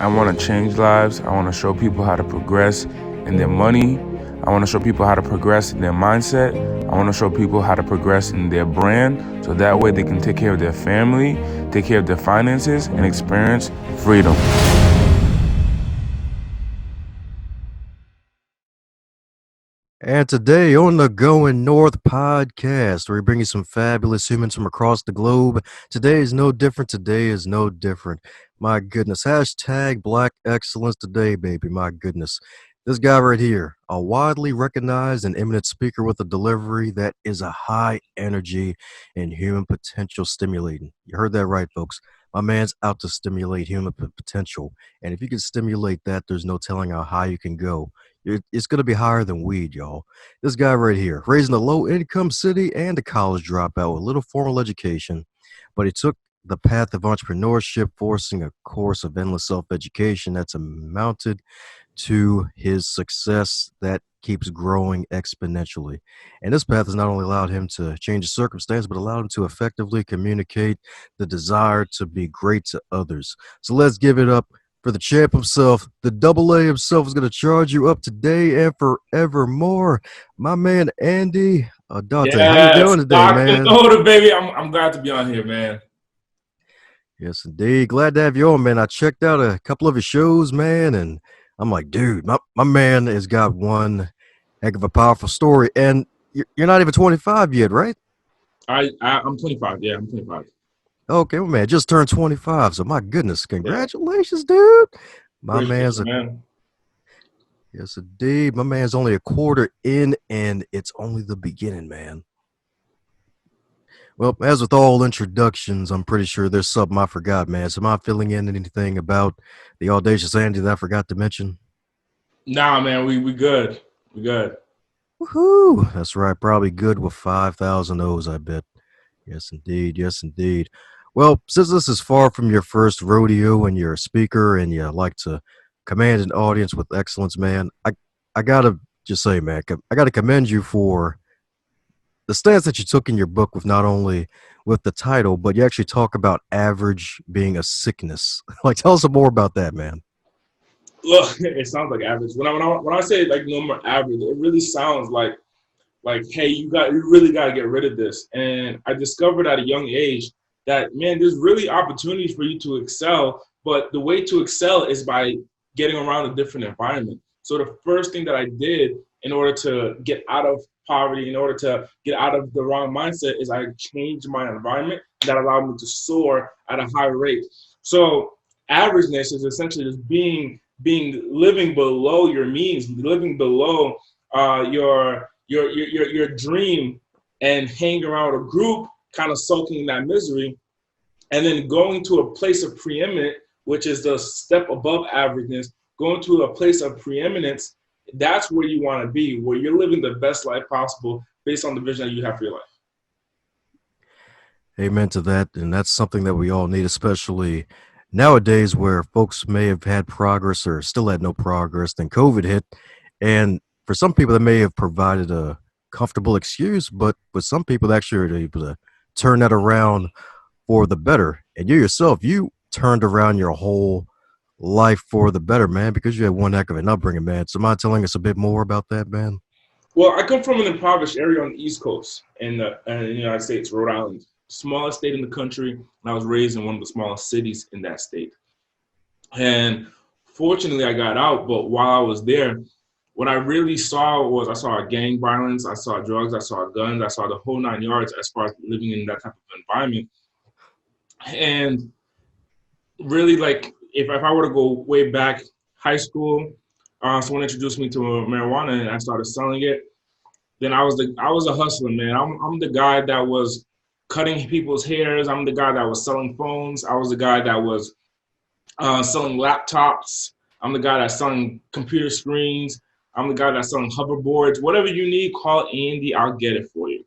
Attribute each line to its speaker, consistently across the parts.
Speaker 1: I want to change lives. I want to show people how to progress in their money. I want to show people how to progress in their mindset. I want to show people how to progress in their brand so that way they can take care of their family, take care of their finances, and experience freedom.
Speaker 2: And today on the Going North podcast, we bring you some fabulous humans from across the globe. Today is no different. Today is no different. My goodness. Hashtag Black Excellence today, baby. My goodness. This guy right here, a widely recognized and eminent speaker with a delivery that is a high energy and human potential stimulating. You heard that right, folks. My man's out to stimulate human potential. And if you can stimulate that, there's no telling how high you can go. It's going to be higher than weed, y'all. This guy right here, raised in a low-income city and a college dropout with little formal education, but he took the path of entrepreneurship, forcing a course of endless self-education that's amounted to his success that keeps growing exponentially. And this path has not only allowed him to change his circumstance, but allowed him to effectively communicate the desire to be great to others. So let's give it up for the champ himself. The double A himself is going to charge you up today and forevermore. My man, Andy Audate. How you
Speaker 3: Yes,
Speaker 2: doing today,
Speaker 3: Dr.
Speaker 2: man?
Speaker 3: Noda, baby. I'm glad to be on here, man.
Speaker 2: Yes, indeed. Glad to have you on, man. I checked out a couple of his shows, man, and I'm like, dude, my man has got one heck of a powerful story. And you're not even 25 yet, right?
Speaker 3: I'm 25. Yeah, I'm 25.
Speaker 2: Okay, well, man, just turned 25. So, my goodness,
Speaker 3: Yeah,
Speaker 2: congratulations, dude. My
Speaker 3: appreciate
Speaker 2: man's
Speaker 3: you,
Speaker 2: a
Speaker 3: man.
Speaker 2: Yes, indeed. My man's only a quarter in, and it's only the beginning, man. Well, as with all introductions, I'm pretty sure there's something I forgot, man. So am I filling in anything about the audacious Andy that I forgot to mention?
Speaker 3: Nah, man, we good. We good.
Speaker 2: Woohoo! That's right. Probably good with 5,000 O's, I bet. Yes, indeed. Yes, indeed. Well, since this is far from your first rodeo and you're a speaker and you like to command an audience with excellence, man, I gotta just say, man, I gotta commend you for the stance that you took in your book with not only with the title, but you actually talk about average being a sickness. Like, tell us some more about that, man.
Speaker 3: Look, it sounds like average. When I say like no more average, it really sounds like hey, you really got to get rid of this. And I discovered at a young age that man, there's really opportunities for you to excel, but the way to excel is by getting around a different environment. So the first thing that I did in order to get out of poverty, in order to get out of the wrong mindset, is I changed my environment that allowed me to soar at a high rate. So averageness is essentially just being living below your means, living below your dream, and hanging around a group, kind of soaking in that misery, and then going to a place of preeminent, which is the step above averageness, going to a place of preeminence. That's where you want to be, where you're living the best life possible based on the vision that you have for your life.
Speaker 2: Amen to that. And that's something that we all need, especially nowadays where folks may have had progress or still had no progress. Then COVID hit. And for some people, that may have provided a comfortable excuse, but for some people, actually are able to turn that around for the better. And you yourself, you turned around your whole life for the better, man, because you had one heck of an upbringing, man. So mind telling us a bit more about that, man?
Speaker 3: Well, I come from an impoverished area on the East Coast in the United States, Rhode Island, smallest state in the country, and I was raised in one of the smallest cities in that state. And fortunately, I got out, but while I was there, what I really saw was I saw gang violence, I saw drugs, I saw guns, I saw the whole 9 yards as far as living in that type of environment. And really, like, if I were to go way back, high school, someone introduced me to marijuana and I started selling it. Then I was a hustler, man. I'm the guy that was cutting people's hairs. I'm the guy that was selling phones. I was the guy that was selling laptops. I'm the guy that's selling computer screens. I'm the guy that's selling hoverboards. Whatever you need, call Andy. I'll get it for you.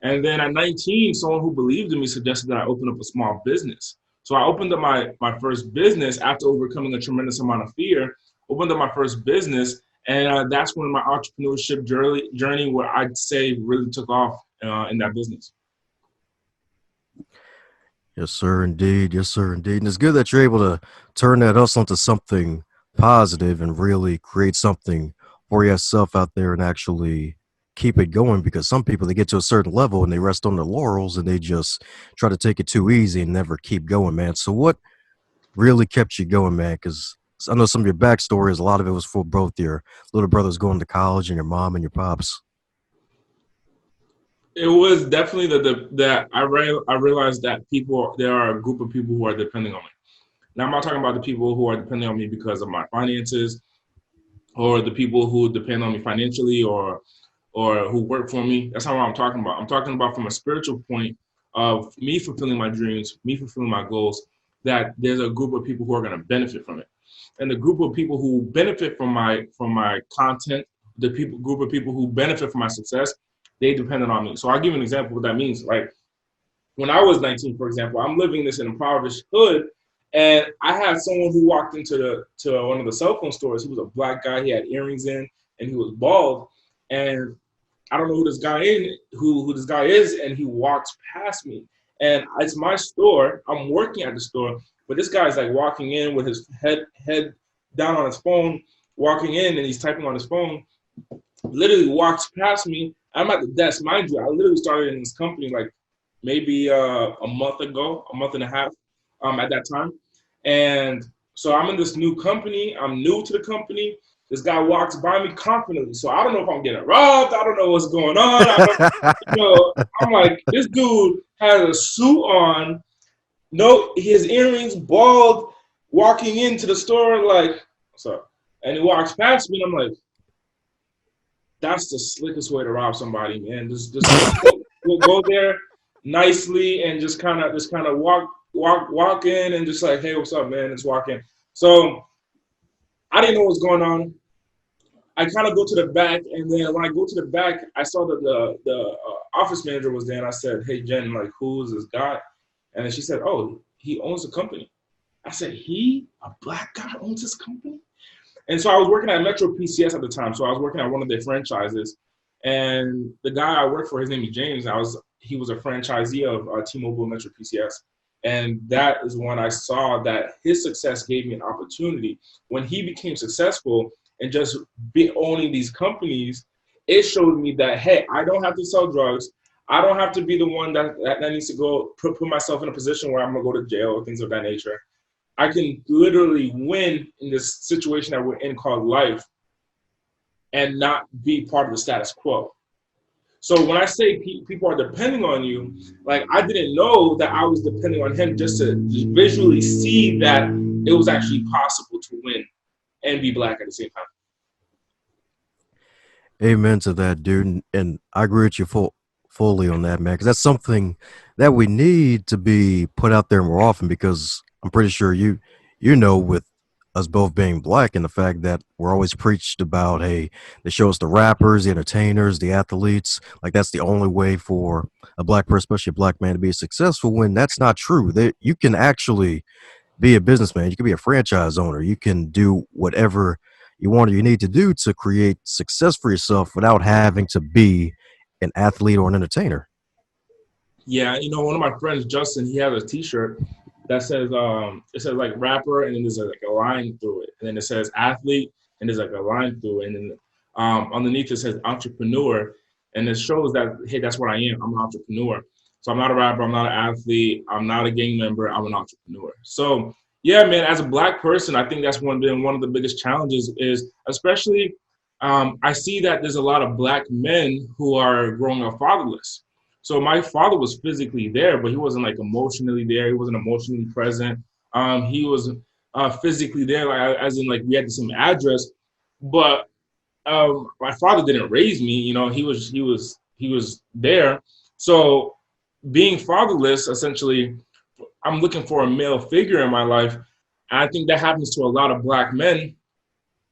Speaker 3: And then at 19, someone who believed in me suggested that I open up a small business. So I opened up my first business after overcoming a tremendous amount of fear. Opened up my first business, and that's when my entrepreneurship journey, where I'd say really took off in that business.
Speaker 2: Yes, sir, indeed. Yes, sir, indeed. And it's good that you're able to turn that hustle into something positive and really create something for yourself out there and actually keep it going, because some people, they get to a certain level and they rest on their laurels and they just try to take it too easy and never keep going, man. So what really kept you going, man? Because I know some of your backstories, a lot of it was for both your little brothers going to college and your mom and your pops.
Speaker 3: It was definitely that I realized that there are a group of people who are depending on me. Now I'm not talking about the people who are depending on me because of my finances, or the people who depend on me financially, or who work for me. That's not what I'm talking about. I'm talking about from a spiritual point of me fulfilling my dreams, me fulfilling my goals, that there's a group of people who are going to benefit from it. And the group of people who benefit from my content, group of people who benefit from my success, they depended on me. So I'll give you an example of what that means. Like when I was 19, for example, I'm living this in an impoverished hood, and I had someone who walked into one of the cell phone stores. He was a black guy. He had earrings in, and he was bald. And I don't know who this guy is, and he walks past me. And it's my store. I'm working at the store, but this guy's like walking in with his head down on his phone, walking in, and he's typing on his phone. Literally walks past me. I'm at the desk, mind you. I literally started in this company like maybe a month ago, a month and a half at that time. And so I'm in this new company. I'm new to the company. This guy walks by me confidently. So I don't know if I'm getting robbed. I don't know what's going on. I'm like, this dude has a suit on, no, his earrings, bald, walking into the store like, what's up? And he walks past me, and I'm like, that's the slickest way to rob somebody, man. Just go there nicely and just kind of walk in and just like, hey, what's up, man? Just walk in. So I didn't know what's going on. I kind of go to the back, and then when I go to the back, I saw that the office manager was there, and I said, hey, Jen, like, who's this guy? And then she said, oh, he owns a company. I said, a black guy owns this company? And so I was working at Metro PCS at the time. So I was working at one of their franchises, and the guy I worked for, his name is James. He was a franchisee of T-Mobile Metro PCS. And that is when I saw that his success gave me an opportunity. When he became successful and just owning these companies, it showed me that, hey, I don't have to sell drugs. I don't have to be the one that needs to go put myself in a position where I'm going to go to jail or things of that nature. I can literally win in this situation that we're in called life and not be part of the status quo. So when I say people are depending on you, like I didn't know that I was depending on him just to visually see that it was actually possible to win and be black at the same time.
Speaker 2: Amen to that, dude. And I agree with you fully on that, man, because that's something that we need to be put out there more often, because I'm pretty sure you know, with us both being black and the fact that we're always preached about, hey, they show us the rappers, the entertainers, the athletes, like that's the only way for a black person, especially a black man, to be successful, when that's not true. You can actually be a businessman, you can be a franchise owner, you can do whatever you want or you need to do to create success for yourself without having to be an athlete or an entertainer.
Speaker 3: Yeah, one of my friends, Justin, he has a T-shirt that says it says like rapper, and then there's like a line through it, and then it says athlete, and there's like a line through it, and then underneath it says entrepreneur, and it shows that, hey, that's what I am. I'm an entrepreneur. So I'm not a rapper, I'm not an athlete, I'm not a gang member, I'm an entrepreneur. So yeah, man, as a black person, I think that's one of the biggest challenges is, especially I see that there's a lot of black men who are growing up fatherless. So my father was physically there, but he wasn't like emotionally there. He wasn't emotionally present. He was physically there, like as in like we had the same address, but my father didn't raise me. He was there. So being fatherless, essentially, I'm looking for a male figure in my life. And I think that happens to a lot of black men,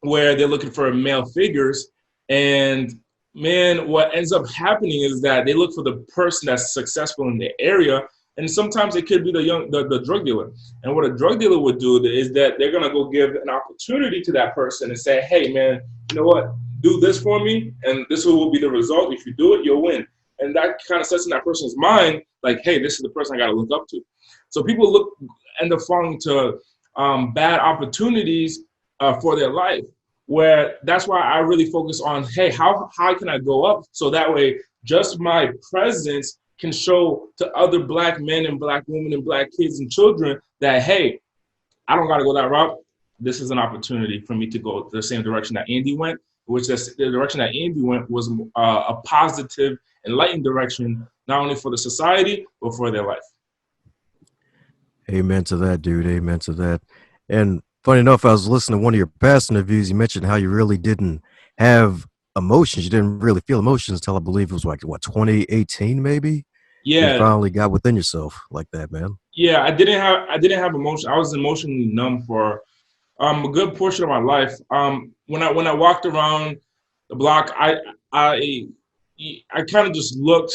Speaker 3: where they're looking for male figures, and man, what ends up happening is that they look for the person that's successful in the area, and sometimes it could be the drug dealer. And what a drug dealer would do is that they're gonna go give an opportunity to that person and say, hey man, you know what, do this for me, and this will be the result. If you do it, you'll win. and that kind of sets in that person's mind, like, hey, this is the person I got to look up to. So people end up falling to bad opportunities for their life, where that's why I really focus on, hey, how high can I go up? So that way, just my presence can show to other Black men and Black women and Black kids and children that, hey, I don't got to go that route. This is an opportunity for me to go the same direction that Andy went, which the direction that Andy went was a positive, enlightened direction, not only for the society, but for their life.
Speaker 2: Amen to that, dude. Amen to that. And funny enough, I was listening to one of your past interviews. You mentioned how you really didn't have emotions. You didn't really feel emotions until I believe it was like, what, 2018 maybe?
Speaker 3: Yeah.
Speaker 2: You finally got within yourself like that, man.
Speaker 3: Yeah, I didn't have emotion. I was emotionally numb for a good portion of my life. When I walked around the block, I kind of just looked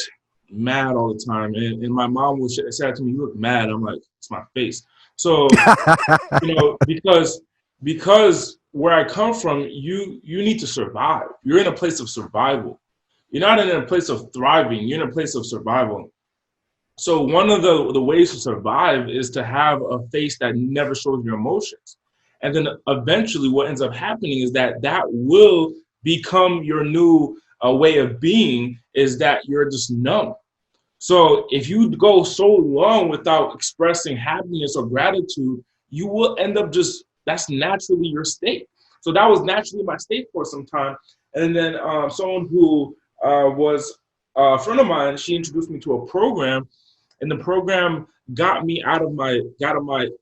Speaker 3: mad all the time, and my mom would say to me, "You look mad." I'm like, "It's my face." So because where I come from, you need to survive. You're in a place of survival. You're not in a place of thriving. You're in a place of survival. So one of the ways to survive is to have a face that never shows your emotions. And then eventually what ends up happening is that will become your new way of being, is that you're just numb. So if you go so long without expressing happiness or gratitude, you will end up that's naturally your state. So that was naturally my state for some time. And then someone who was a friend of mine, she introduced me to a program, and the program got me out of my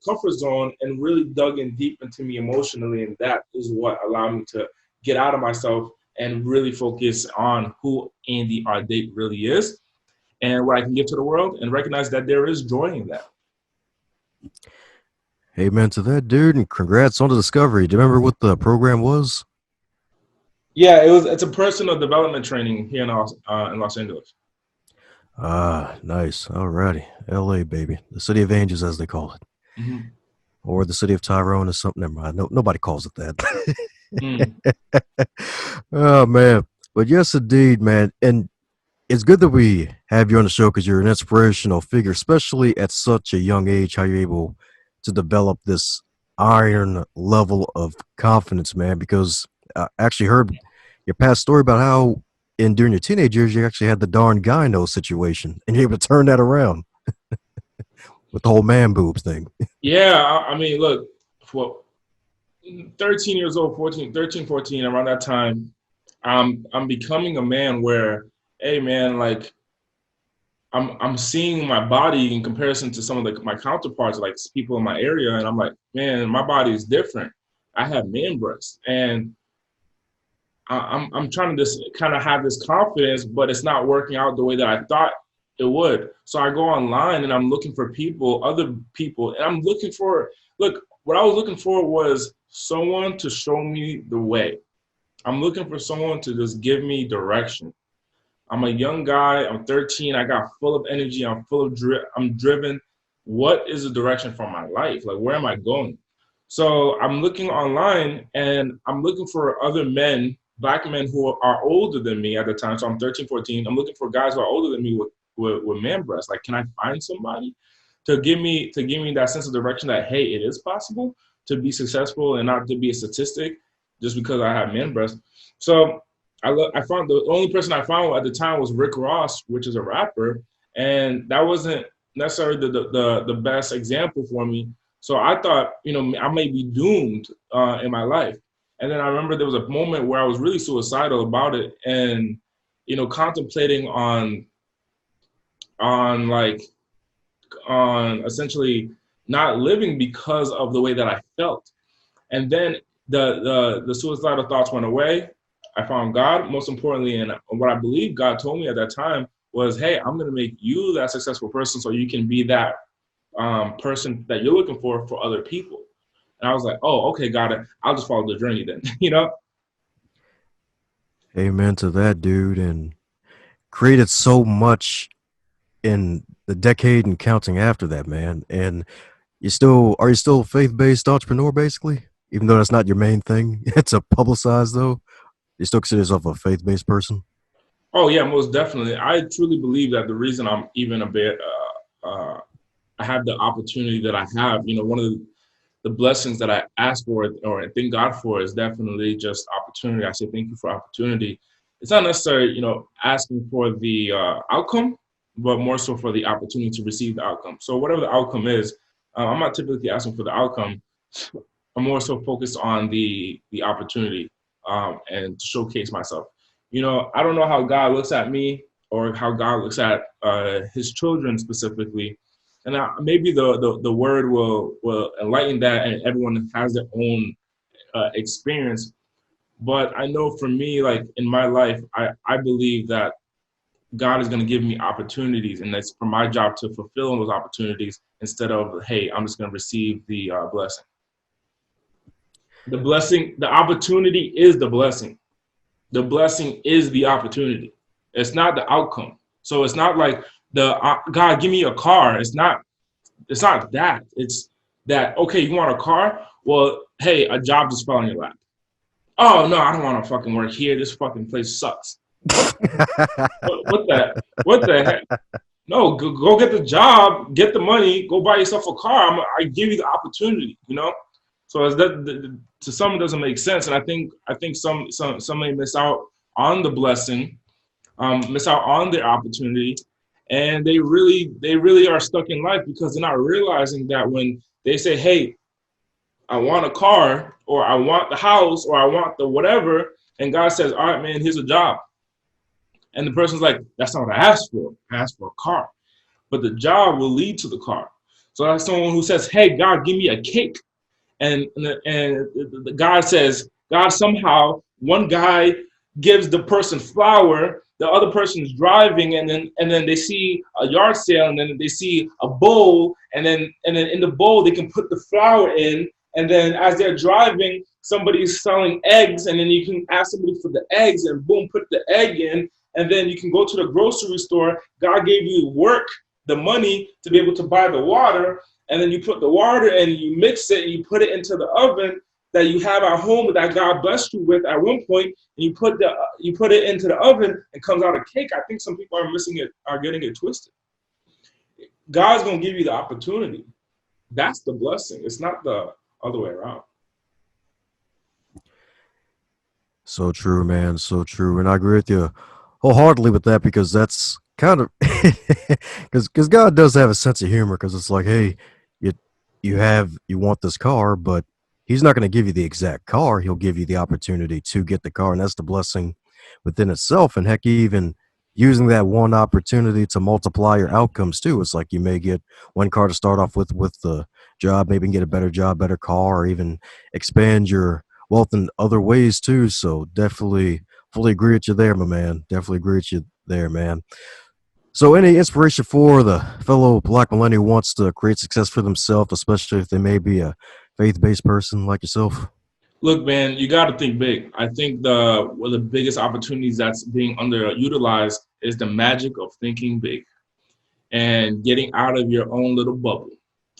Speaker 3: comfort zone and really dug in deep into me emotionally. And that is what allowed me to get out of myself and really focus on who Andy Audate really is and what I can give to the world, and recognize that there is joy in that.
Speaker 2: Amen to that, dude. And congrats on the discovery. Do you remember what the program was?
Speaker 3: Yeah, it's a personal development training here in Los Angeles.
Speaker 2: Ah, nice. Alrighty. LA, baby. The city of angels, as they call it.
Speaker 3: Mm-hmm.
Speaker 2: Or the city of Tyrone or something. Never mind. Nobody calls it that. Oh, man. But yes, indeed, man. And it's good that we have you on the show because you're an inspirational figure, especially at such a young age, how you're able to develop this iron level of confidence, man. Because I actually heard your past story about how during your teenage years, you actually had the darn gyno situation, and you're able to turn that around with the whole man boobs thing.
Speaker 3: Yeah, I mean, look, for 13 years old, 14, around that time, I'm becoming a man where, hey, man, like, I'm seeing my body in comparison to some of my counterparts, like people in my area, and I'm like, man, my body is different. I have man breasts, and I'm trying to just kind of have this confidence, but it's not working out the way that I thought it would. So I go online and I'm looking for other people, and I'm looking for, what I was looking for was someone to show me the way. I'm looking for someone to just give me direction. I'm a young guy, I'm 13, I got full of energy, I'm driven. What is the direction for my life? Like, where am I going? So I'm looking online and I'm looking for other men, Black men who are older than me at the time. So I'm 13, 14. I'm looking for guys who are older than me with man breasts. Like, can I find somebody to give me that sense of direction that, hey, it is possible to be successful and not to be a statistic just because I have man breasts. So I found the only person I found at the time was Rick Ross, which is a rapper, and that wasn't necessarily the best example for me. So I thought, I may be doomed in my life. And then I remember there was a moment where I was really suicidal about it, and contemplating on essentially not living because of the way that I felt. And then the suicidal thoughts went away. I found God, most importantly, and what I believe God told me at that time was, hey, I'm going to make you that successful person so you can be that person that you're looking for other people. And I was like, oh, okay, got it. I'll just follow the journey then,
Speaker 2: Amen to that, dude. And created so much in the decade and counting after that, man. And are you still a faith-based entrepreneur, basically? Even though that's not your main thing, it's a publicized though. You still consider yourself a faith-based person?
Speaker 3: Oh yeah, most definitely. I truly believe that the reason I'm even a bit, I have the opportunity that I have. One of the blessings that I ask for or I thank God for is definitely just opportunity. I say thank you for opportunity. It's not necessarily, asking for the outcome, but more so for the opportunity to receive the outcome. So whatever the outcome is, I'm not typically asking for the outcome. I'm more so focused on the opportunity and to showcase myself. I don't know how God looks at me or how God looks at His children specifically, and maybe the word will enlighten that, and everyone has their own experience. But I know for me, like in my life, I believe that God is going to give me opportunities, and that's for my job to fulfill those opportunities instead of, hey, I'm just going to receive the blessing. The blessing, the opportunity is the blessing. The blessing is the opportunity. It's not the outcome. So it's not like the God, give me a car. It's not. It's not that. It's that, okay, you want a car? Well, hey, a job just fell in your lap. Oh no, I don't want to fucking work here. This fucking place sucks. What? What the heck? No, go get the job, get the money, go buy yourself a car. I give you the opportunity. So as that to some it doesn't make sense, and I think some may miss out on the blessing, miss out on their opportunity, and they really are stuck in life because they're not realizing that when they say, "Hey, I want a car," or "I want the house," or "I want the whatever," and God says, "All right, man, here's a job," and the person's like, "That's not what I asked for. I asked for a car," but the job will lead to the car. So that's someone who says, "Hey, God, give me a cake." And the God says, God somehow, one guy gives the person flour, the other person is driving, and then they see a yard sale, and then they see a bowl, and then in the bowl they can put the flour in, and then as they're driving, somebody's selling eggs, and then you can ask somebody for the eggs, and boom, put the egg in, and then you can go to the grocery store. God gave you work, the money to be able to buy the water, and then you put the water and you mix it and you put it into the oven that you have at home that God blessed you with at one point, and you put it into the oven and comes out a cake. I think some people are missing it, are getting it twisted. God's gonna give you the opportunity. That's the blessing. It's not the other way around.
Speaker 2: So true, man. So true. And I agree with you wholeheartedly with that because that's kind of because God does have a sense of humor because it's like, hey, you you want this car, but He's not going to give you the exact car. He'll give you the opportunity to get the car, and that's the blessing within itself. And heck, even using that one opportunity to multiply your outcomes too. It's like you may get one car to start off with the job, maybe get a better job, better car, or even expand your wealth in other ways too. So definitely fully agree with you there, my man. Definitely agree with you there, man. So any inspiration for the fellow black millennial who wants to create success for themselves, especially if they may be a faith-based person like yourself?
Speaker 3: Look, man, you got to think big. I think one of the biggest opportunities that's being underutilized is the magic of thinking big and getting out of your own little bubble.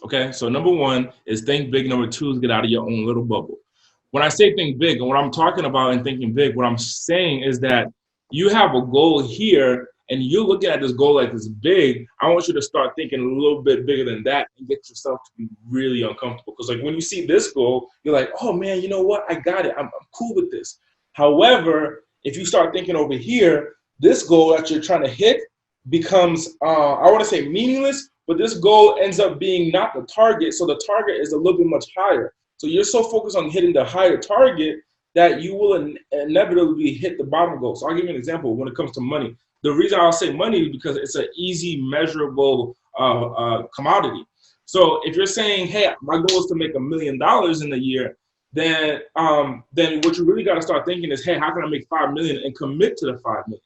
Speaker 3: Okay, so number one is think big. Number two is get out of your own little bubble. When I say think big, and what I'm talking about in thinking big, what I'm saying is that you have a goal here and you're looking at this goal like it's big. I want you to start thinking a little bit bigger than that and get yourself to be really uncomfortable. Because like when you see this goal, you're like, oh man, you know what? I got it. I'm cool with this. However, if you start thinking over here, this goal that you're trying to hit becomes, I want to say meaningless, but this goal ends up being not the target. So the target is a little bit much higher. So you're so focused on hitting the higher target that you will inevitably hit the bottom goal. So I'll give you an example when it comes to money. The reason I'll say money is because it's an easy measurable commodity. So if you're saying, hey, my goal is to make $1 million in a year, then what you really got to start thinking is, hey, how can I make 5 million and commit to the 5 million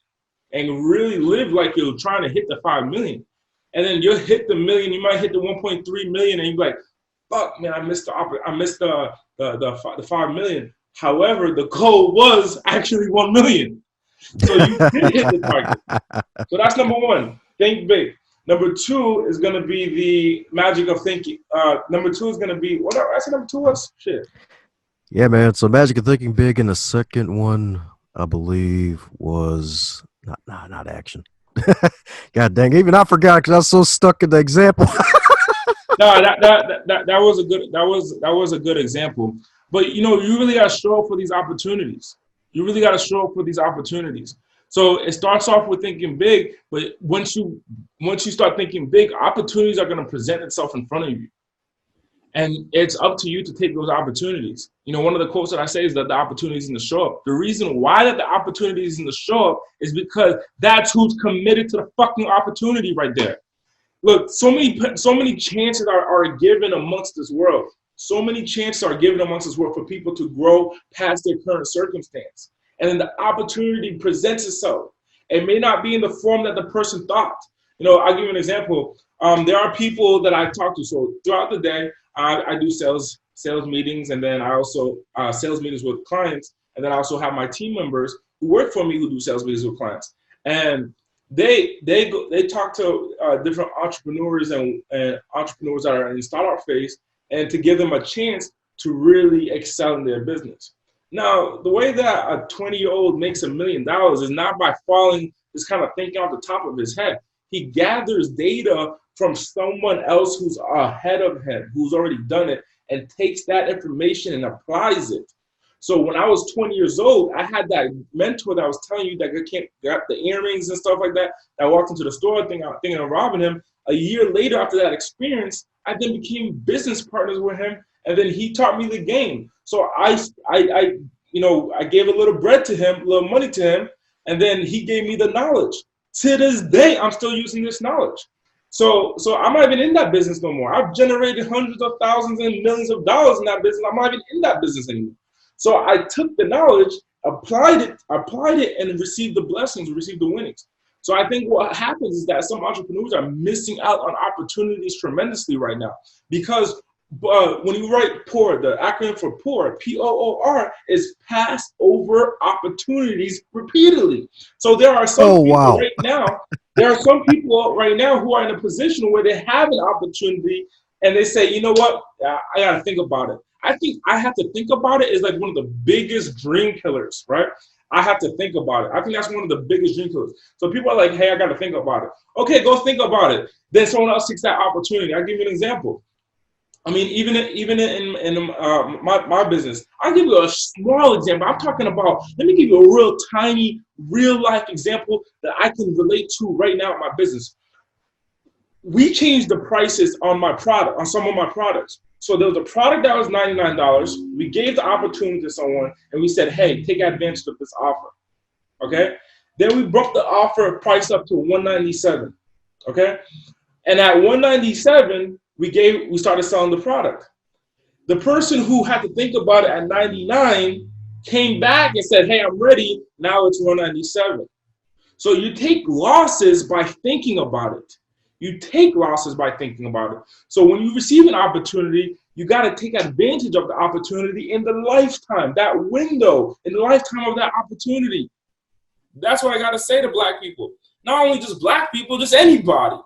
Speaker 3: and really live like you're trying to hit the 5 million. And then you'll hit the million, you might hit the 1.3 million, and you're like, fuck, man, I missed the 5 million. However, the goal was actually 1 million. So you did hit the target. So that's number one. Think big. Number two is going to be the magic of thinking. Number two is going to be, what I said number two was? Shit.
Speaker 2: Yeah, man. So magic of thinking big, and the second one, I believe, was Not action. God dang, even I forgot because I was so stuck in the example.
Speaker 3: No, that was a good a good example. But you know, you really got to show up for these opportunities. You really got to show up for these opportunities. So it starts off with thinking big, but once you start thinking big, opportunities are going to present itself in front of you. And it's up to you to take those opportunities. You know, one of the quotes that I say is that the opportunity is in the show up. The reason why that the opportunity is in the show up is because that's who's committed to the fucking opportunity right there. Look, so many chances are given amongst this world. So many chances are given amongst this world for people to grow past their current circumstance. And then the opportunity presents itself. It may not be in the form that the person thought. You know, I'll give you an example. There are people that I talk to. So throughout the day, I do sales meetings, and then I also sales meetings with clients, and then I also have my team members who work for me who do sales meetings with clients. And they talk to different entrepreneurs and entrepreneurs that are in the startup phase, and to give them a chance to really excel in their business. Now, the way that a 20-year-old makes $1 million is not by following this kind of thinking off the top of his head. He gathers data from someone else who's ahead of him, who's already done it, and takes that information and applies it. So when I was 20 years old, I had that mentor that was telling you that got the earrings and stuff like that. I walked into the store thinking of robbing him. A year later, after that experience, I then became business partners with him, and then he taught me the game. So I gave a little bread to him, a little money to him, and then he gave me the knowledge. To this day, I'm still using this knowledge. So I'm not even in that business no more. I've generated hundreds of thousands and millions of dollars in that business. I'm not even in that business anymore. So I took the knowledge, applied it, and received the blessings, received the winnings. So I think what happens is that some entrepreneurs are missing out on opportunities tremendously right now, because when you write POOR, the acronym for POOR, P-O-O-R, is pass over opportunities repeatedly. So there are some people right now. There are some people right now who are in a position where they have an opportunity and they say, you know what, I got to think about it. I think I have to think about it is like one of the biggest dream killers, right? I have to think about it. I think that's one of the biggest dream killers. So people are like, hey, I got to think about it. Okay, go think about it. Then someone else takes that opportunity. I'll give you an example. I mean, even in my business, I'll give you a small example. I'm talking about, let me give you a real tiny, real life example that I can relate to right now in my business. We changed the prices on some of my products. So there was a product that was $99. We gave the opportunity to someone and we said, hey, take advantage of this offer. Okay. Then we brought the offer price up to $197. Okay. And at $197, we started selling the product. The person who had to think about it at $99 came back and said, hey, I'm ready. Now it's $197. So you take losses by thinking about it. You take losses by thinking about it. So when you receive an opportunity, you got to take advantage of the opportunity in the lifetime, that window, in the lifetime of that opportunity. That's what I got to say to Black people. Not only just Black people, just anybody.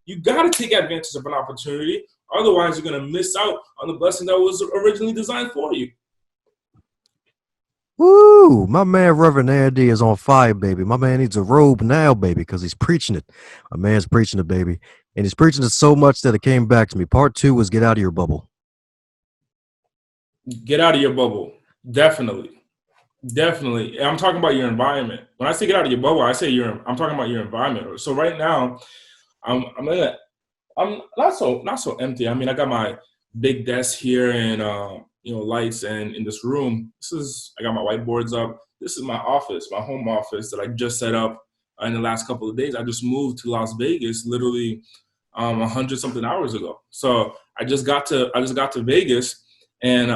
Speaker 3: You got to take advantage of an opportunity. Otherwise, you're going to miss out on the blessing that was originally designed for you.
Speaker 2: Woo! My man Reverend Andy is on fire, baby. My man needs a robe now, baby, because he's preaching it. My man's preaching it, baby. And he's preaching it so much that it came back to me. Part 2 was get out of your bubble.
Speaker 3: Get out of your bubble. Definitely. I'm talking about your environment. When I say get out of your bubble, I'm talking about your environment. So right now, I'm not so empty. I mean, I got my big desk here and lights, and in this room, I got my whiteboards up. This is my office, my home office that I just set up in the last couple of days. I just moved to Las Vegas literally 100 something hours ago. So I just got to Vegas, and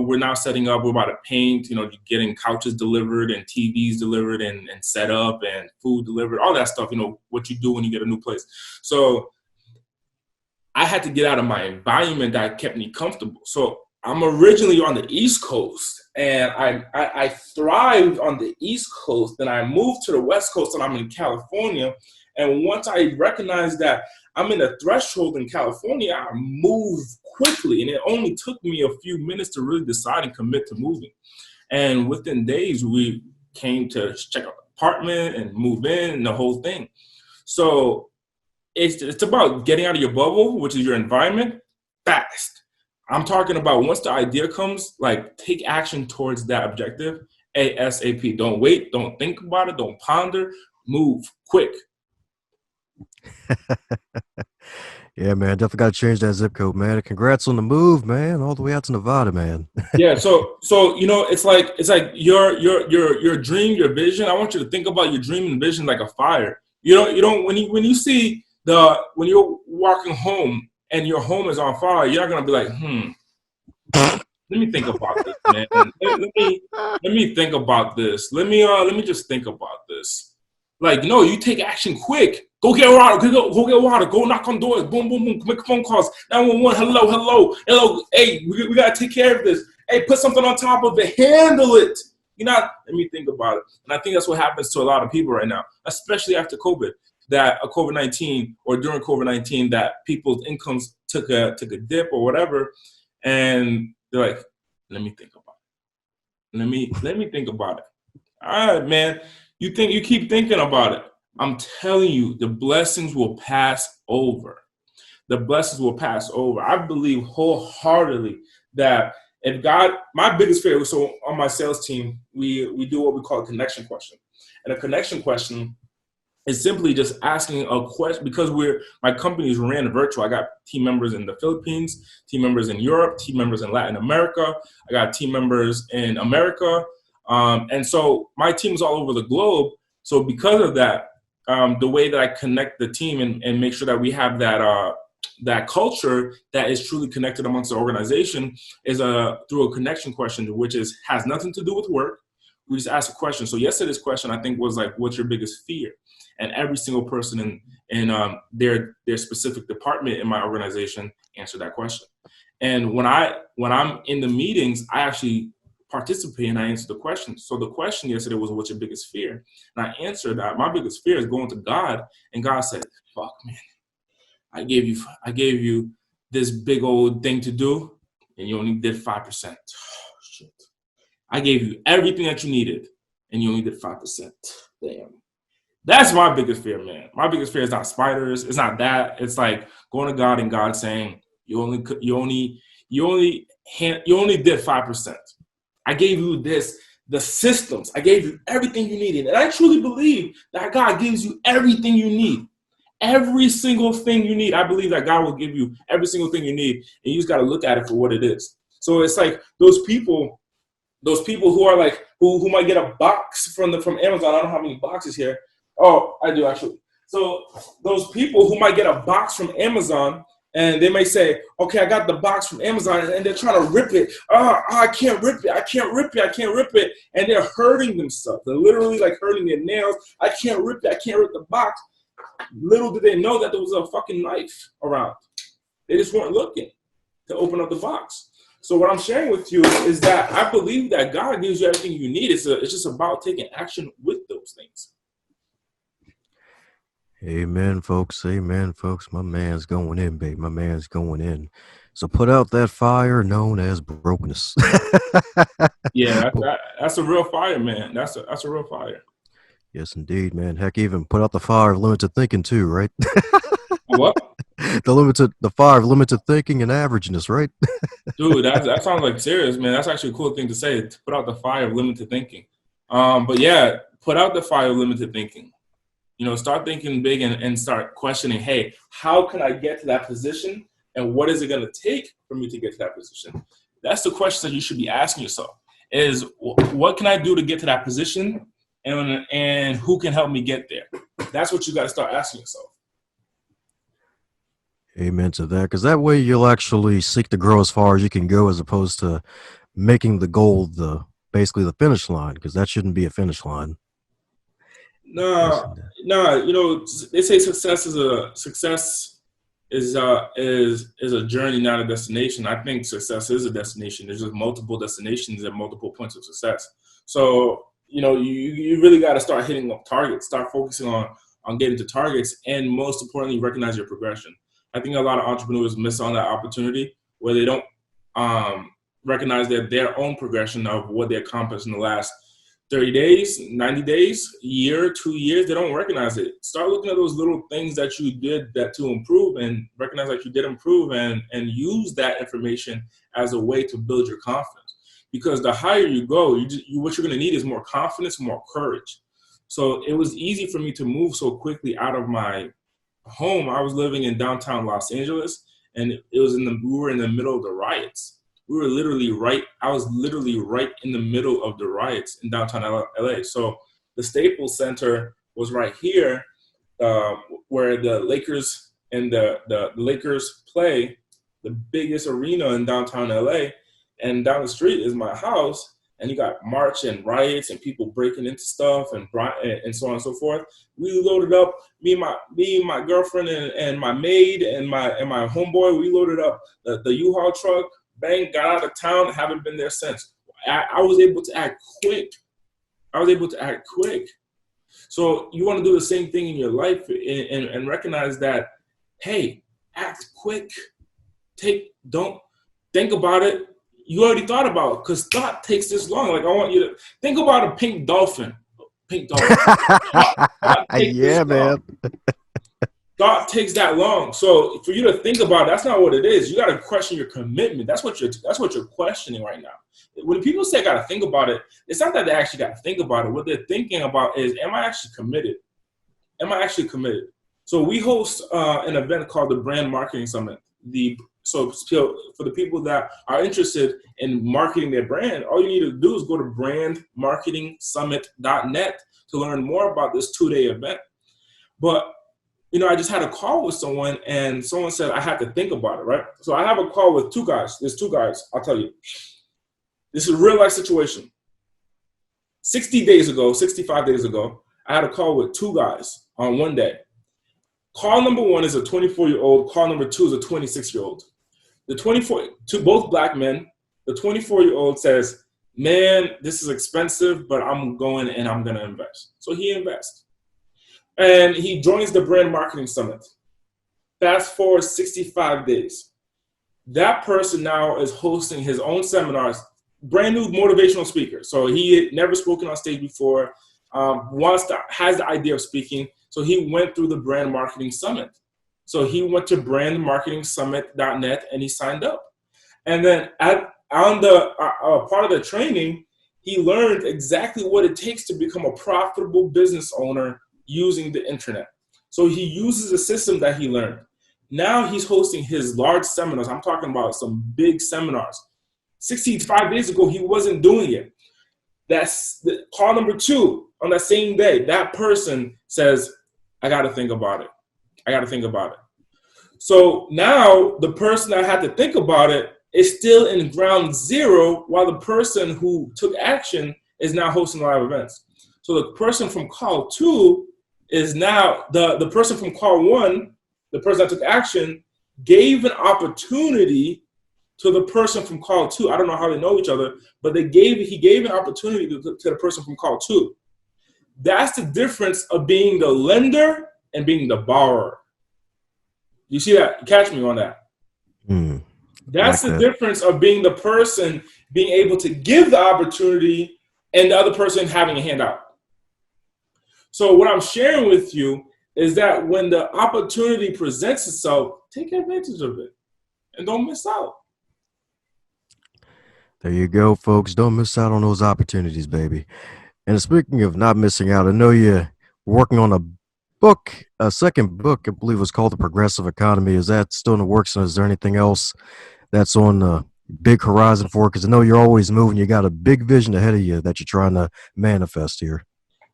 Speaker 3: we're now setting up. We're about to paint. Getting couches delivered and TVs delivered and set up and food delivered, all that stuff. What you do when you get a new place. So I had to get out of my environment that kept me comfortable. So I'm originally on the East Coast, and I thrived on the East Coast. Then I moved to the West Coast, and I'm in California. And once I recognized that I'm in a threshold in California, I moved quickly, and it only took me a few minutes to really decide and commit to moving. And within days, we came to check out apartment and move in and the whole thing. So it's about getting out of your bubble, which is your environment, fast. I'm talking about once the idea comes, like take action towards that objective ASAP. Don't wait. Don't think about it. Don't ponder. Move quick.
Speaker 2: Yeah, man, definitely got to change that zip code, man. Congrats on the move, man, all the way out to Nevada, man.
Speaker 3: Yeah. So it's like your dream, your vision. I want you to think about your dream and vision like a fire. When you see when you're walking home and your home is on fire, you're not gonna be like, let me think about this, man. Let me think about this. Let me just think about this. Like, no, you take action quick. Go get water. Go get water. Go knock on doors. Boom, boom, boom. Make phone calls. 911. Hello. Hey, we gotta take care of this. Hey, put something on top of it. Handle it. Let me think about it. And I think that's what happens to a lot of people right now, especially after COVID. That COVID-19 or during COVID-19, that people's incomes took a dip or whatever, and they're like, let me think about it. Let me think about it. All right, man. You keep thinking about it. I'm telling you, the blessings will pass over. The blessings will pass over. I believe wholeheartedly that if God, my biggest fear, so on my sales team, we do what we call a connection question. And a connection question is simply just asking a question, because my companies ran virtual. I got team members in the Philippines, team members in Europe, team members in Latin America. I got team members in America. And so my team is all over the globe. So because of that, the way that I connect the team and make sure that we have that culture that is truly connected amongst the organization is through a connection question, which has nothing to do with work. We just ask a question. So yesterday's question, I think, was like, what's your biggest fear? And every single person in their specific department in my organization answered that question. And when I'm in the meetings, I actually participate and I answer the question. So the question yesterday was, what's your biggest fear? And I answered that my biggest fear is going to God. And God said, fuck, man, I gave you this big old thing to do and you only did 5%. Oh, shit. I gave you everything that you needed and you only did 5%. Damn. That's my biggest fear, man. My biggest fear is not spiders. It's not that. It's like going to God and God saying, you only did 5%. I gave you the systems. I gave you everything you needed. And I truly believe that God gives you everything you need. Every single thing you need. I believe that God will give you every single thing you need. And you just got to look at it for what it is. So it's like those people who are like, who might get a box from Amazon. I don't have any boxes here. Oh, I do actually. So those people who might get a box from Amazon and they may say, okay, I got the box from Amazon and they're trying to rip it. I can't rip it. And they're hurting themselves. They're literally like hurting their nails. I can't rip the box. Little did they know that there was a fucking knife around. They just weren't looking to open up the box. So what I'm sharing with you is that I believe that God gives you everything you need. It's just about taking action with those things.
Speaker 2: Amen, folks. Amen, folks. My man's going in, babe. My man's going in. So put out that fire known as brokenness.
Speaker 3: Yeah, that's a real fire, man. That's a real fire.
Speaker 2: Yes, indeed, man. Heck, even put out the fire of limited thinking too, right?
Speaker 3: What?
Speaker 2: The fire of limited thinking and averageness, right?
Speaker 3: Dude, that sounds like serious, man. That's actually a cool thing to say, to put out the fire of limited thinking. But yeah, put out the fire of limited thinking. Start thinking big and start questioning, hey, how can I get to that position? And what is it going to take for me to get to that position? That's the question that you should be asking yourself is, what can I do to get to that position? And who can help me get there? That's what you got to start asking yourself.
Speaker 2: Amen to that. Because that way you'll actually seek to grow as far as you can go as opposed to making the goal basically the finish line, because that shouldn't be a finish line.
Speaker 3: No, they say success is a journey, not a destination. I think success is a destination. There's just multiple destinations and multiple points of success. So, you really got to start hitting up targets, start focusing on getting to targets, and most importantly, recognize your progression. I think a lot of entrepreneurs miss on that opportunity where they don't recognize their own progression of what they accomplished in the last 30 days, 90 days, a year, 2 years, they don't recognize it. Start looking at those little things that you did that to improve, and recognize that you did improve, and use that information as a way to build your confidence. Because the higher you go, what you're going to need is more confidence, more courage. So it was easy for me to move so quickly out of my home. I was living in downtown Los Angeles, and we were in the middle of the riots. I was literally right in the middle of the riots in downtown LA. So the Staples Center was right here, where the Lakers and the Lakers play, the biggest arena in downtown LA. And down the street is my house. And you got march and riots and people breaking into stuff and so on and so forth. We loaded up, me and my girlfriend and my maid and my homeboy. We loaded up the U-Haul truck. Bang, got out of town. Haven't been there since. I was able to act quick. So you want to do the same thing in your life and recognize that, hey, act quick. Don't think about it. You already thought about it, because thought takes this long. Like, I want you to think about a pink dolphin. Thought takes
Speaker 2: Yeah,
Speaker 3: this long.
Speaker 2: man.
Speaker 3: Thought takes that long. So for you to think about it, that's not what it is. You got to question your commitment. That's what you're questioning right now. When people say I got to think about it, it's not that they actually got to think about it. What they're thinking about is, am I actually committed? So we host an event called the Brand Marketing Summit. So for the people that are interested in marketing their brand, all you need to do is go to brandmarketingsummit.net to learn more about this 2-day event. But I just had a call with someone, and someone said I had to think about it, right? So I have a call with 2 guys. There's 2 guys. I'll tell you. This is a real life situation. 65 days ago, I had a call with 2 guys on one day. Call number 1 is a 24-year-old. Call number 2 is a 26-year-old. Both black men. The 24-year-old says, man, this is expensive, but I'm going and I'm going to invest. So he invests. And he joins the Brand Marketing Summit. Fast forward 65 days. That person now is hosting his own seminars, brand new motivational speaker. So he had never spoken on stage before, has the idea of speaking. So he went through the Brand Marketing Summit. So he went to brandmarketingsummit.net and he signed up. And then on the part of the training, he learned exactly what it takes to become a profitable business owner using the internet. So he uses a system that he learned. Now he's hosting his large seminars. I'm talking about some big seminars. 65 days ago, he wasn't doing it. That's the call number 2 on that same day. That person says, I got to think about it. So now the person that had to think about it is still in ground zero, while the person who took action is now hosting live events. So the person from call 2 is now the person from call 1, the person that took action, gave an opportunity to the person from call 2. I don't know how they know each other, but he gave an opportunity to the person from call 2. That's the difference of being the lender and being the borrower. You see that? You catch me on that. That's the difference of being the person being able to give the opportunity and the other person having a handout. So what I'm sharing with you is that when the opportunity presents itself, take advantage of it and don't miss out.
Speaker 2: There you go, folks. Don't miss out on those opportunities, baby. And speaking of not missing out, I know you're working on a second book, I believe it was called The Progressive Economy. Is that still in the works? And is there anything else that's on the big horizon for it? Because I know you're always moving. You got a big vision ahead of you that you're trying to manifest here.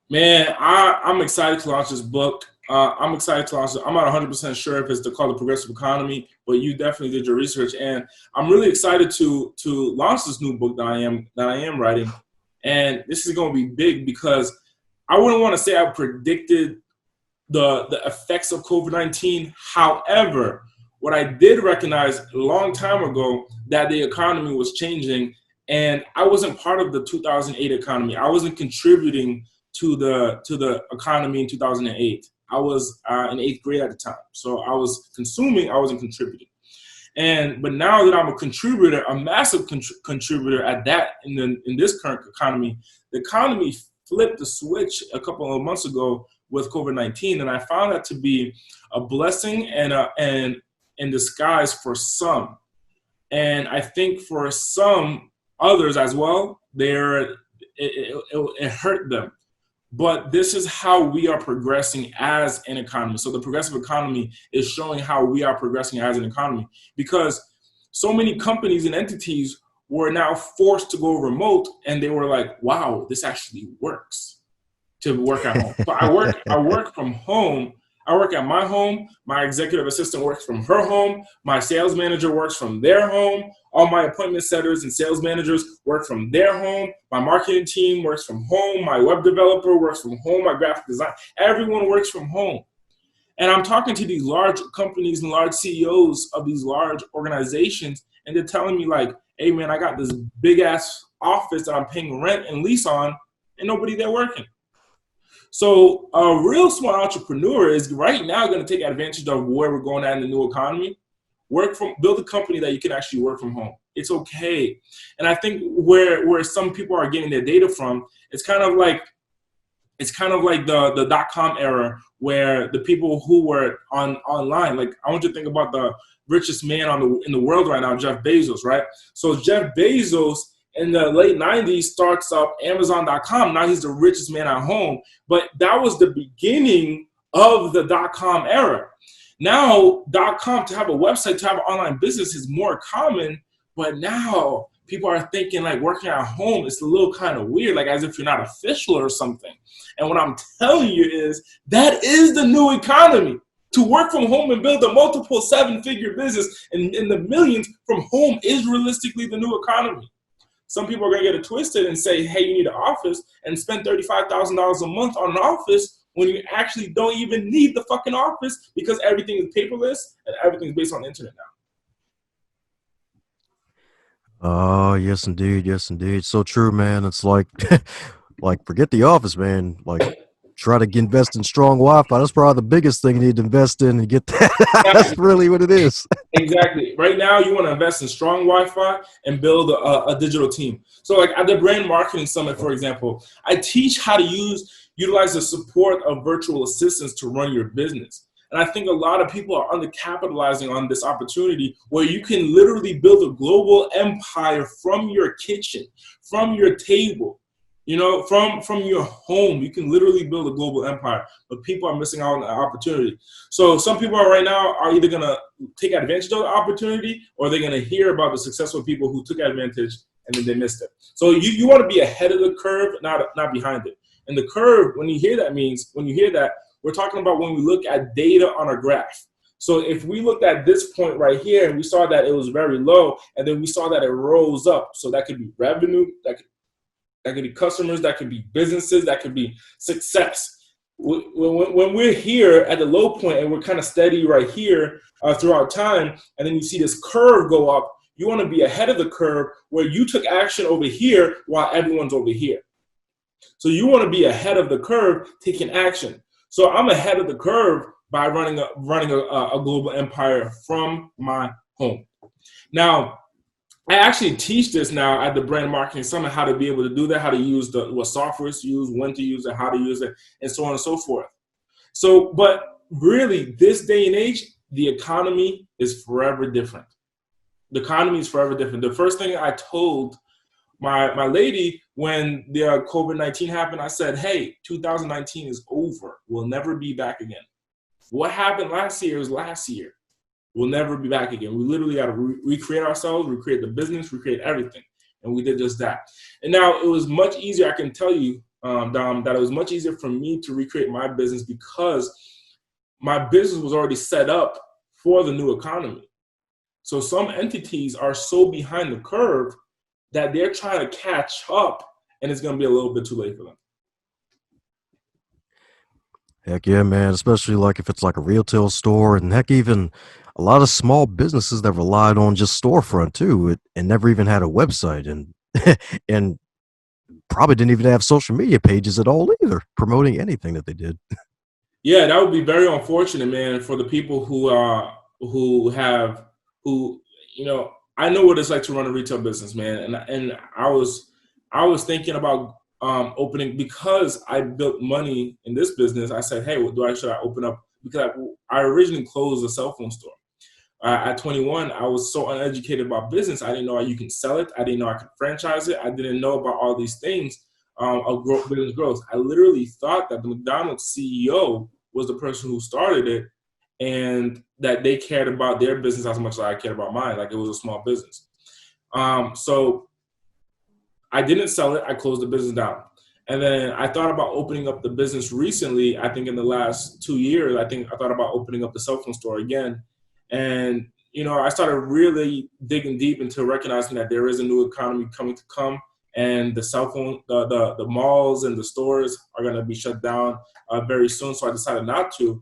Speaker 3: Man, I'm excited to launch this book. I'm excited to launch it. I'm not 100% sure if it's called The Progressive Economy, but you definitely did your research. And I'm really excited to launch this new book that I am writing. And this is going to be big because I wouldn't want to say I predicted the effects of COVID-19. However, what I did recognize a long time ago that the economy was changing, and I wasn't part of the 2008 economy. I wasn't contributing to the economy in 2008. I was in 8th grade at the time. So I was consuming, I wasn't contributing. But now that I'm a contributor, a massive contributor at that in this current economy, the economy flipped the switch a couple of months ago with COVID-19, and I found that to be a blessing and in disguise for some. And I think for some others as well, it hurt them. But this is how we are progressing as an economy. So the progressive economy is showing how we are progressing as an economy, because so many companies and entities were now forced to go remote, and they were like, wow, this actually works to work at home. So I work from home. I work at my home. My executive assistant works from her home. My sales manager works from their home. All my appointment setters and sales managers work from their home. My marketing team works from home. My web developer works from home. My graphic design, everyone works from home. And I'm talking to these large companies and large CEOs of these large organizations, and they're telling me like, hey man, I got this big ass office that I'm paying rent and lease on, and nobody there working. So a real smart entrepreneur is right now going to take advantage of where we're going at in the new economy. Build a company that you can actually work from home. It's okay. And I think where some people are getting their data from, it's kind of like the .com era, where the people who were online, like I want you to think about the richest man in the world right now, Jeff Bezos, right? So Jeff Bezos in the late 90s starts up Amazon.com. Now he's the richest man at home. But that was the beginning of the .com era. Now, .com, to have a website, to have an online business is more common. But now people are thinking like working at home is a little kind of weird, like as if you're not official or something. And what I'm telling you is that is the new economy. To work from home and build a multiple 7-figure business in the millions from home is realistically the new economy. Some people are going to get it twisted and say, hey, you need an office, and spend $35,000 a month on an office when you actually don't even need the fucking office, because everything is paperless and everything is based on the internet now.
Speaker 2: Oh, yes, indeed. Yes, indeed. So true, man. It's like, like forget the office, man. Like try to invest in strong Wi-Fi. That's probably the biggest thing you need to invest in and get that. That's really what it is.
Speaker 3: Exactly. Right now, you want to invest in strong Wi-Fi and build a digital team. So like at the Brand Marketing Summit, for example, I teach how to utilize the support of virtual assistants to run your business. And I think a lot of people are undercapitalizing on this opportunity where you can literally build a global empire from your kitchen, from your table. You know, from your home, you can literally build a global empire, but people are missing out on the opportunity. So some people right now are either going to take advantage of the opportunity, or they're going to hear about the successful people who took advantage and then they missed it. So you want to be ahead of the curve, not behind it. And the curve, when you hear that, we're talking about when we look at data on a graph. So if we looked at this point right here and we saw that it was very low, and then we saw that it rose up, so that could be revenue, that could be customers, that could be businesses, that could be success. When we're here at the low point and we're kind of steady right here throughout time, and then you see this curve go up, you want to be ahead of the curve where you took action over here while everyone's over here. So you want to be ahead of the curve, taking action. So I'm ahead of the curve by running a global empire from my home. Now, I actually teach this now at the Brand Marketing Summit, how to be able to do that, how to use what software to use, when to use it, how to use it, and so on and so forth. So, but really, this day and age, the economy is forever different. The economy is forever different. The first thing I told my lady when the COVID-19 happened, I said, hey, 2019 is over. We'll never be back again. What happened last year is last year. We'll never be back again. We literally got to recreate ourselves, recreate the business, recreate everything. And we did just that. And now it was much easier, I can tell you, Dom, that it was much easier for me to recreate my business because my business was already set up for the new economy. So some entities are so behind the curve that they're trying to catch up, and it's going to be a little bit too late for them.
Speaker 2: Heck yeah, man. Especially like if it's like a retail store, and heck, even a lot of small businesses that relied on just storefront too, and never even had a website, and and probably didn't even have social media pages at all either, promoting anything that they did.
Speaker 3: Yeah, that would be very unfortunate, man, for the people who have who, I know what it's like to run a retail business, man. And I was thinking about opening, because I built money in this business. I said, hey, should I open up? Because I originally closed a cell phone store. At 21, I was so uneducated about business. I didn't know you can sell it. I didn't know I could franchise it. I didn't know about all these things of business growth. I literally thought that the McDonald's CEO was the person who started it, and that they cared about their business as much as I cared about mine. Like, it was a small business. So I didn't sell it. I closed the business down. And then I thought about opening up the business recently. I think in the last 2 years, I thought about opening up the cell phone store again. And, I started really digging deep into recognizing that there is a new economy coming to come, and the cell phone, the malls and the stores are going to be shut down very soon. So I decided not to.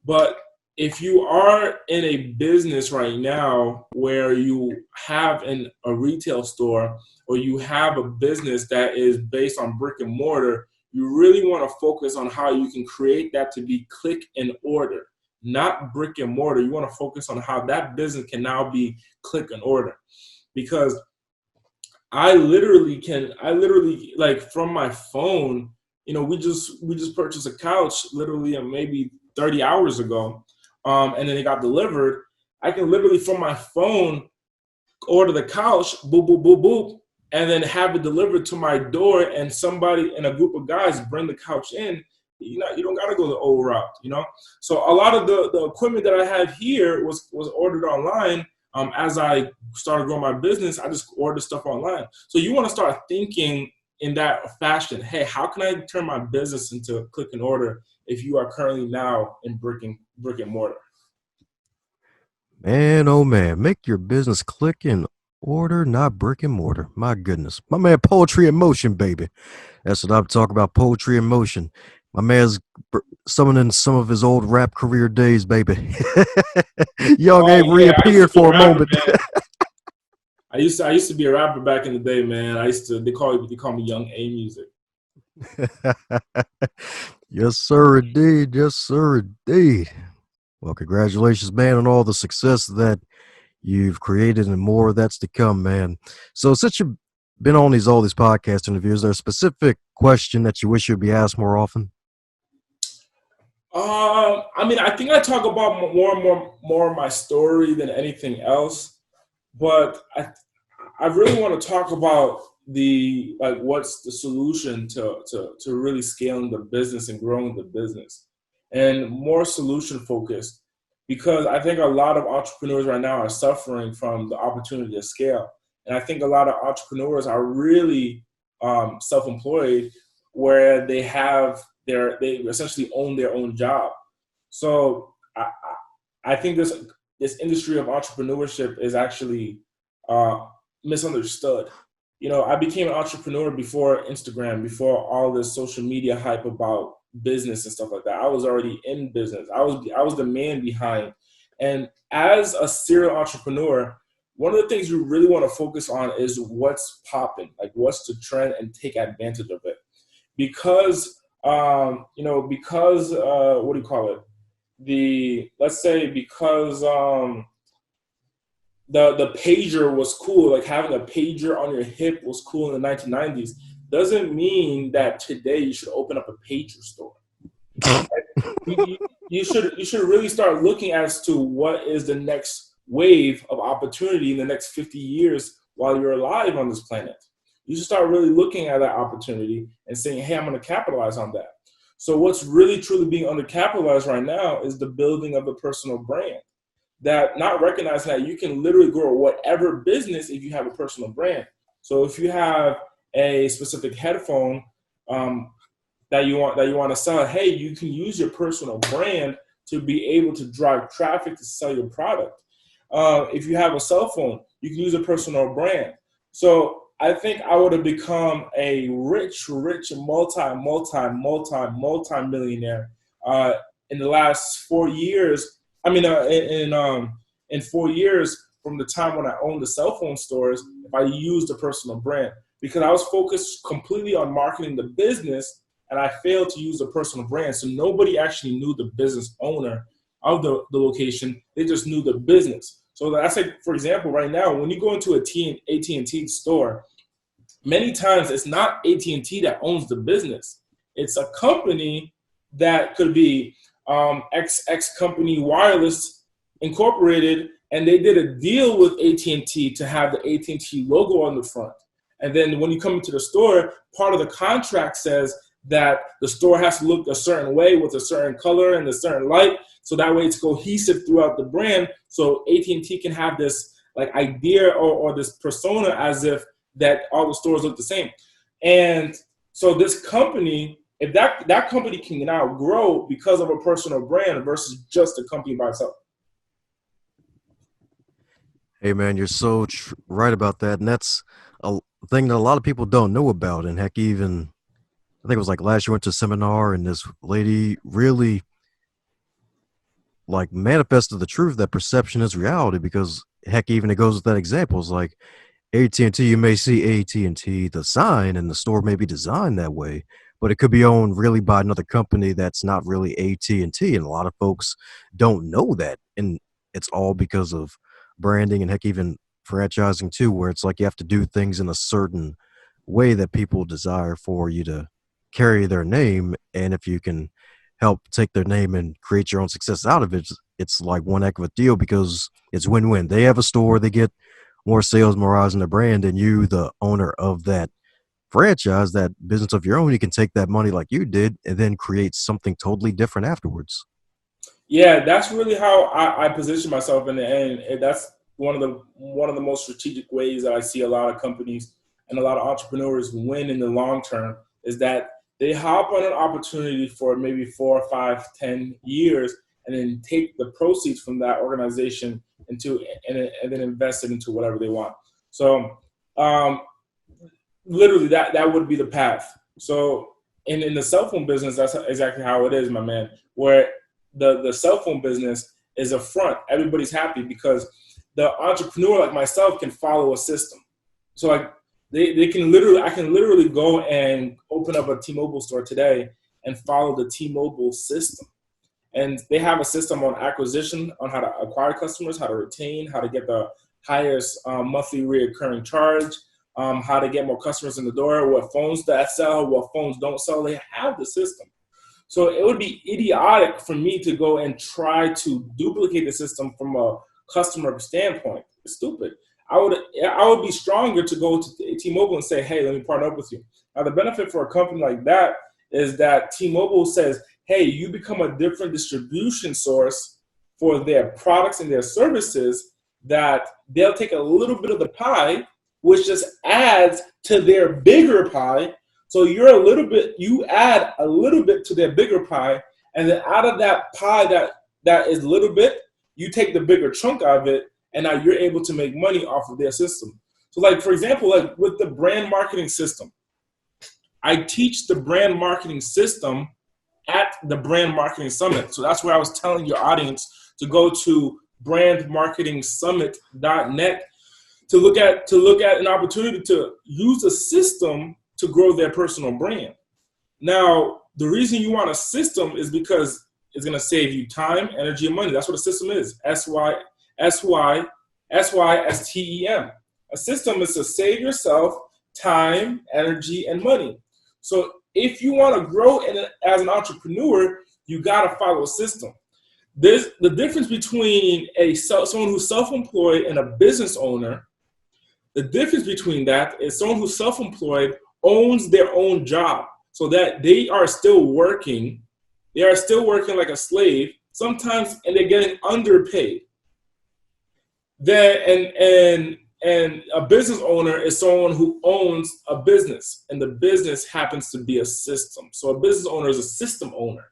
Speaker 3: But if you are in a business right now where you have a retail store, or you have a business that is based on brick and mortar, you really want to focus on how you can create that to be click and order, not brick and mortar. You want to focus on how that business can now be click and order. Because I literally like, from my phone, we just purchased a couch literally maybe 30 hours ago. And then it got delivered. I can literally, from my phone, order the couch, boop, boop, boop, boop, and then have it delivered to my door, and somebody and a group of guys bring the couch in. You don't got to go the old route, So a lot of the equipment that I have here was ordered online. As I started growing my business, I just ordered stuff online. So you want to start thinking in that fashion. Hey, how can I turn my business into click and order if you are currently now in brick and mortar?
Speaker 2: Man, oh man, make your business click in order, not brick and mortar. My goodness. My man, poetry in motion, baby. That's what I'm talking about, poetry in motion. My man's summoning some of his old rap career days, baby. Young
Speaker 3: Oh
Speaker 2: ain't
Speaker 3: yeah, I used to
Speaker 2: reappeared
Speaker 3: be a
Speaker 2: for a
Speaker 3: rapper,
Speaker 2: moment.
Speaker 3: man. I used to be a rapper back in the day, man. They call me Young A Music.
Speaker 2: Yes, sir, indeed. Yes, sir, indeed. Well, congratulations, man, on all the success that you've created and more that's to come, man. So since you've been on all these podcast interviews, is there a specific question that you wish you'd be asked more often?
Speaker 3: I think I talk about more of my story than anything else, but I really want to talk about what's the solution to really scaling the business and growing the business, and more solution focused, because I think a lot of entrepreneurs right now are suffering from the opportunity to scale. And I think a lot of entrepreneurs are really self-employed, where they essentially own their own job. So I think this industry of entrepreneurship is actually misunderstood. I became an entrepreneur before Instagram, before all this social media hype about business and stuff like that. I was already in business. I was the man behind. And as a serial entrepreneur, one of the things you really want to focus on is what's popping, like what's the trend, and take advantage of it. Because what do you call it? Let's say because the pager was cool, like having a pager on your hip was cool in the 1990s, doesn't mean that today you should open up a pager store. You should really start looking as to what is the next wave of opportunity in the next 50 years while you're alive on this planet. You should start really looking at that opportunity and saying, hey, I'm going to capitalize on that. So what's really truly being undercapitalized right now is the building of a personal brand. That not recognizing that you can literally grow whatever business if you have a personal brand. So if you have a specific headphone that you want to sell, hey, you can use your personal brand to be able to drive traffic to sell your product. If you have a cell phone, you can use a personal brand. So I think I would have become a rich, multi-millionaire in the last 4 years. In 4 years from the time when I owned the cell phone stores, if I used a personal brand, because I was focused completely on marketing the business, and I failed to use a personal brand. So nobody actually knew the business owner of the location. They just knew the business. So that's like, for example, right now, when you go into AT&T store, many times it's not AT&T that owns the business. It's a company that could be X Company Wireless Incorporated, and they did a deal with AT&T to have the AT&T logo on the front. And then when you come into the store, part of the contract says that the store has to look a certain way with a certain color and a certain light, so that way it's cohesive throughout the brand. So AT&T can have this like idea or this persona as if that all the stores look the same. And so this company, if that company can now grow because of a personal brand versus just a company by itself.
Speaker 2: Hey man, you're so right about that, and that's a thing that a lot of people don't know about. And heck, even I think it was like last year, I went to a seminar, and this lady really like manifested the truth that perception is reality. Because heck, even it goes with that example. It's like AT&T, you may see AT&T, the sign, and the store may be designed that way, but it could be owned really by another company that's not really AT&T, and a lot of folks don't know that, and it's all because of branding and heck, even franchising too, where it's like you have to do things in a certain way that people desire for you to carry their name, and if you can help take their name and create your own success out of it, it's like one heck of a deal because it's win-win. They have a store, they get more sales, more eyes on the brand, and you, the owner of that franchise, that business of your own, you can take that money like you did and then create something totally different afterwards.
Speaker 3: Yeah, that's really how I position myself, and that's one of the most strategic ways that I see a lot of companies and a lot of entrepreneurs win in the long term is that they hop on an opportunity for maybe 4, 5, 10 years, and then take the proceeds from that organization and then invest it into whatever they want. So literally that would be the path. So in the cell phone business, that's exactly how it is, my man, where the cell phone business is a front. Everybody's happy because the entrepreneur like myself can follow a system. So like I can literally go and open up a T-Mobile store today and follow the T-Mobile system. And they have a system on acquisition, on how to acquire customers, how to retain, how to get the highest monthly reoccurring charge, how to get more customers in the door, what phones that sell, what phones don't sell. They have the system. So it would be idiotic for me to go and try to duplicate the system from a customer standpoint. It's stupid. I would be stronger to go to T-Mobile and say, hey, let me partner up with you. Now, the benefit for a company like that is that T-Mobile says, hey, you become a different distribution source for their products and their services, that they'll take a little bit of the pie, which just adds to their bigger pie. So you add a little bit to their bigger pie, and then out of that pie that is a little bit, you take the bigger chunk out of it, and now you're able to make money off of their system. So like, for example, like with the brand marketing system, I teach the brand marketing system at the Brand Marketing Summit. So that's where I was telling your audience to go to brandmarketingsummit.net to look at an opportunity to use a system to grow their personal brand. Now, the reason you want a system is because it's going to save you time, energy, and money. That's what a system is. SYSTEM. A system is to save yourself time, energy, and money. So if you want to grow as an entrepreneur, you got to follow a system. There's the difference between someone who's self-employed and a business owner. The difference between that is someone who's self-employed owns their own job, so that they are still working. They are still working like a slave sometimes, and they're getting underpaid. And a business owner is someone who owns a business, and the business happens to be a system. So a business owner is a system owner.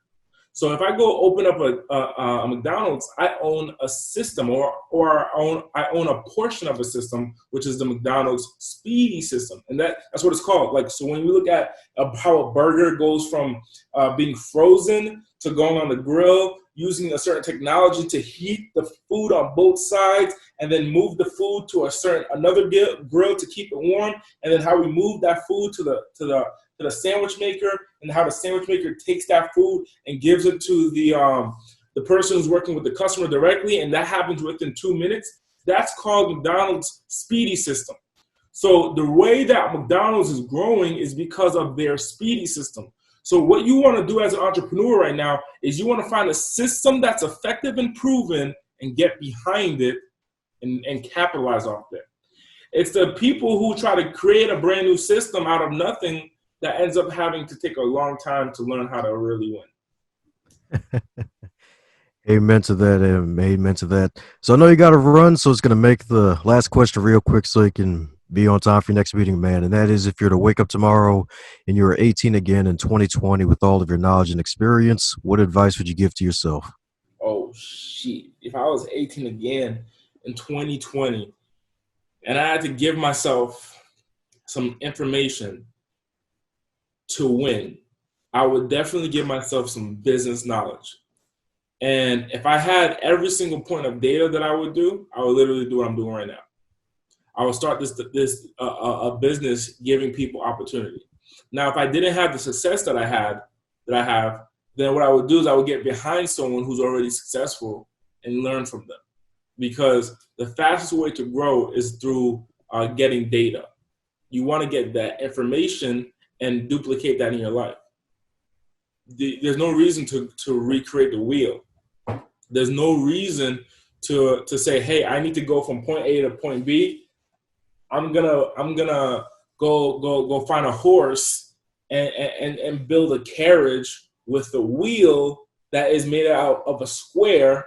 Speaker 3: So if I go open up a McDonald's, I own a system, or I own a portion of a system, which is the McDonald's Speedy system, and that's what it's called. Like, so when you look at how a burger goes from being frozen to going on the grill, using a certain technology to heat the food on both sides, and then move the food to another grill to keep it warm, and then how we move that food to the sandwich maker, and how the sandwich maker takes that food and gives it to the person who's working with the customer directly, and that happens within 2 minutes. That's called McDonald's Speedy system. So the way that McDonald's is growing is because of their Speedy system. So what you want to do as an entrepreneur right now is you want to find a system that's effective and proven and get behind it and capitalize off it. It's the people who try to create a brand new system out of nothing that ends up having to take a long time to learn how to really win.
Speaker 2: Amen to that. Amen to that. So I know you got to run, so it's going to make the last question real quick so you can be on time for your next meeting, man. And that is, if you're to wake up tomorrow and you're 18 again in 2020 with all of your knowledge and experience, what advice would you give to yourself?
Speaker 3: Oh, shit. If I was 18 again in 2020 and I had to give myself some information to win, I would definitely give myself some business knowledge. And if I had every single point of data that I would do, I would literally do what I'm doing right now. I would start this business giving people opportunity. Now, if I didn't have the success that I have, then what I would do is I would get behind someone who's already successful and learn from them. Because the fastest way to grow is through getting data. You want to get that information and duplicate that in your life. There's no reason to recreate the wheel. There's no reason to say, hey, I need to go from point A to point B. I'm gonna go find a horse and build a carriage with a wheel that is made out of a square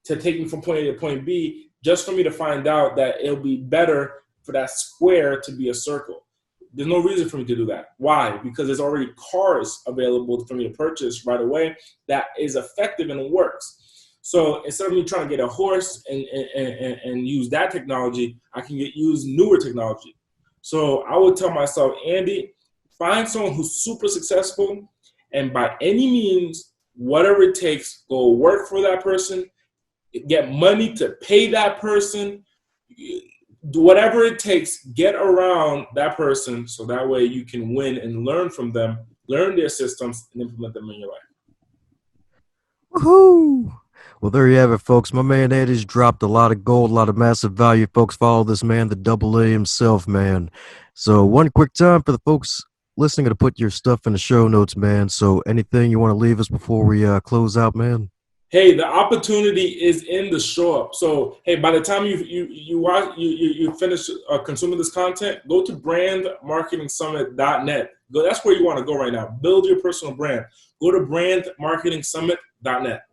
Speaker 3: to take me from point A to point B, just for me to find out that it'll be better for that square to be a circle. There's no reason for me to do that. Why? Because there's already cars available for me to purchase right away that is effective and works. So instead of me trying to get a horse and use that technology, I can use newer technology. So I would tell myself, Andy, find someone who's super successful, and by any means, whatever it takes, go work for that person, get money to pay that person, do whatever it takes, get around that person so that way you can win and learn from them, learn their systems, and implement them in your life.
Speaker 2: Woohoo! Well, there you have it, folks. My man Eddie's dropped a lot of gold, a lot of massive value. Folks, follow this man, the double A himself, man. So one quick time for the folks listening to put your stuff in the show notes, man. So anything you want to leave us before we close out, man?
Speaker 3: Hey, the opportunity is in the show up. So, hey, by the time you finish consuming this content, go to brandmarketingsummit.net. That's where you want to go right now. Build your personal brand. Go to brandmarketingsummit.net.